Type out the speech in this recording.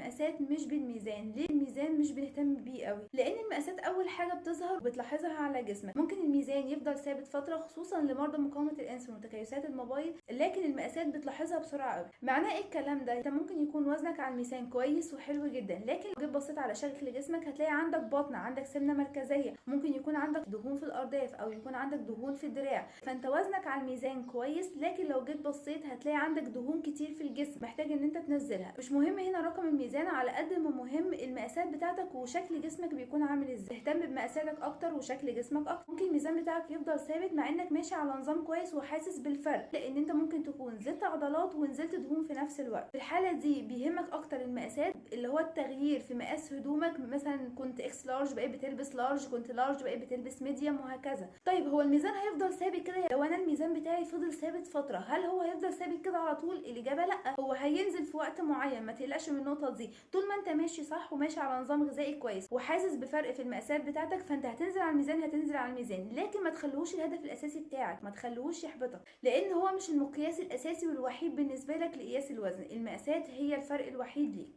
المقاسات مش بالميزان. ليه الميزان مش بنهتم بيه قوي؟ لان المقاسات اول حاجه بتظهر وبتلاحظها على جسمك. ممكن الميزان يفضل ثابت فتره خصوصا لمرضى مقاومه الانسولين وتكيسات المبايض، لكن المقاسات بتلاحظها بسرعه قوي. معناه ايه الكلام ده؟ انت ممكن يكون وزنك على الميزان كويس وحلو جدا، لكن لو جيت بصيت على شكل جسمك هتلاقي عندك بطن، عندك سمنه مركزيه، ممكن يكون عندك دهون في الارداف او يكون عندك دهون في الدراع. فانت وزنك على الميزان كويس، لكن لو جيت بصيت هتلاقي عندك دهون كتير في الجسم محتاج ان انت تنزلها. مش مهم هنا رقم الميزان على قد ما مهم المقاسات بتاعتك وشكل جسمك بيكون عامل ازاي. اهتم بمقاساتك اكتر وشكل جسمك اكتر. ممكن الميزان بتاعك يفضل ثابت مع انك ماشي على نظام كويس وحاسس بالفرق، لان انت ممكن تكون زدت عضلات ونزلت دهون في نفس الوقت. في الحاله دي بيهمك اكتر المقاسات، اللي هو التغيير في مقاس هدومك. مثلا كنت اكس لارج بقيت بتلبس لارج، كنت لارج بقيت بتلبس ميديوم، وهكذا. طيب هو الميزان هيفضل ثابت كده؟ لو انا الميزان بتاعي فضل ثابت فتره، هل هو هيفضل ثابت كده على طول؟ الاجابه لا، هو هينزل في وقت معين. ما تقلقش من النقطه دي. طول ما انت ماشي صح وماشي على نظام غذائي كويس وحاسس بفرق في المقاسات بتاعتك، فانت هتنزل على الميزان، هتنزل على الميزان. لكن ما تخلوش الهدف الاساسي بتاعك، ما تخلوش يحبطك، لان هو مش المقياس الاساسي والوحيد بالنسبه لك لقياس الوزن. المقاسات هي الفرق الوحيد ليك.